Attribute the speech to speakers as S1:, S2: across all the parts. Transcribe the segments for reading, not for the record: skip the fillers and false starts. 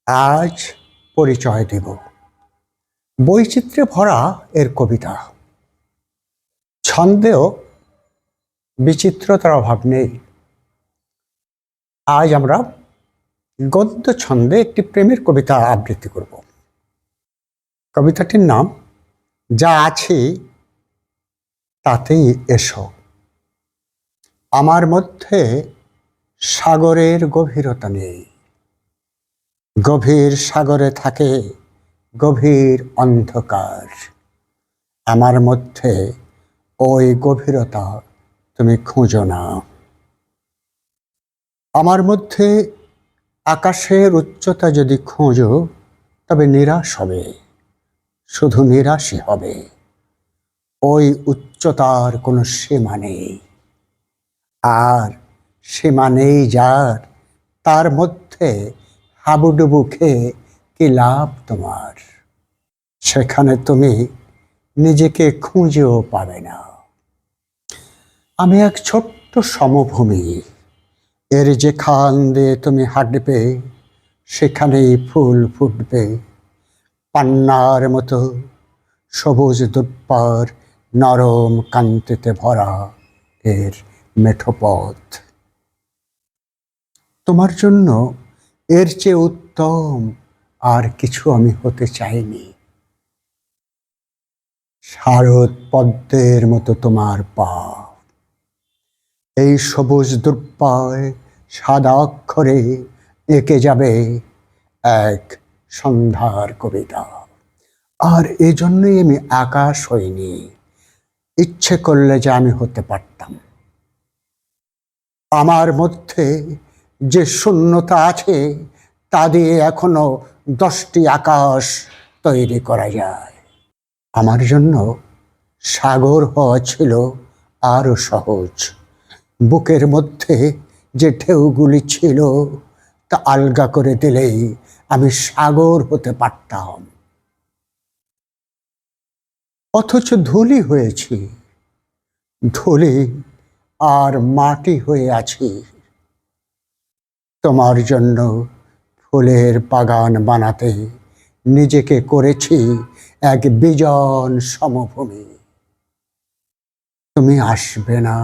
S1: আজ পরিচয় দেব বৈচিত্র্যে ভরা এর কবিতা। ছন্দেও বিচিত্রতার অভাব নেই। আজ আমরা গদ্য ছন্দে একটি প্রেমের কবিতা আবৃত্তি করব। কবিতাটির নাম যা আছি তাতেই এসো। আমার মধ্যে সাগরের গভীরতা নেই, গভীর সাগরে থাকে গভীর অন্ধকার। আমার মধ্যে ওই গভীরতা তুমি খুঁজো না। আমার মধ্যে আকাশের উচ্চতা যদি খোঁজো তবে নিরাশ হবে, শুধু নিরাশই হবে। ওই উচ্চতার কোনো সীমা নেই, আর সীমা নেই যার, তার মধ্যে হাবুডুবু খেয়ে কি লাভ তোমার? সেখানে তুমি নিজেকে খুঁজেও পাবে না। আমি এক ছোট্ট সমভূমি, এর যেখান দিয়ে তুমি হাঁটবে সেখানেই ফুল ফুটবে। পান্নার মতো সবুজ দুর্বার নরম কান্তিতে ভরা এর মেঠো পথ। তোমার জন্য এর চেয়ে উত্তম আর কিছু আমি হতে চাইনি। শারদ পদ্মের মতো তোমার পা, এই সবুজ দুর্বায় সাদা অক্ষরে এঁকে যাবে এক সন্ধ্যার কবিতা। আর এই জন্যই আমি আকাশ হইনি, ইচ্ছে করলে যে আমি হতে পারতাম। আমার মধ্যে যে শূন্যতা আছে তা দিয়ে এখনো 10টি আকাশ তৈরি করা যায়। আমার জন্য সাগর হওয়া ছিল আরো সহজ। বুকের মধ্যে যে ঢেউগুলি ছিল তা আলগা করে দিলেই আমি সাগর হতে পারতাম। অথচ ধূলি হয়েছি, ধূলি আর মাটি হয়ে আছি। তোমার জন্য ফুলের বাগান বানাতে নিজেকে করেছি এক বিজন সমভূমি। তুমি আসবে না,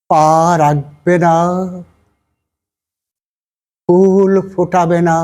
S1: পা রাখবে না, ফুল ফোটাবে না,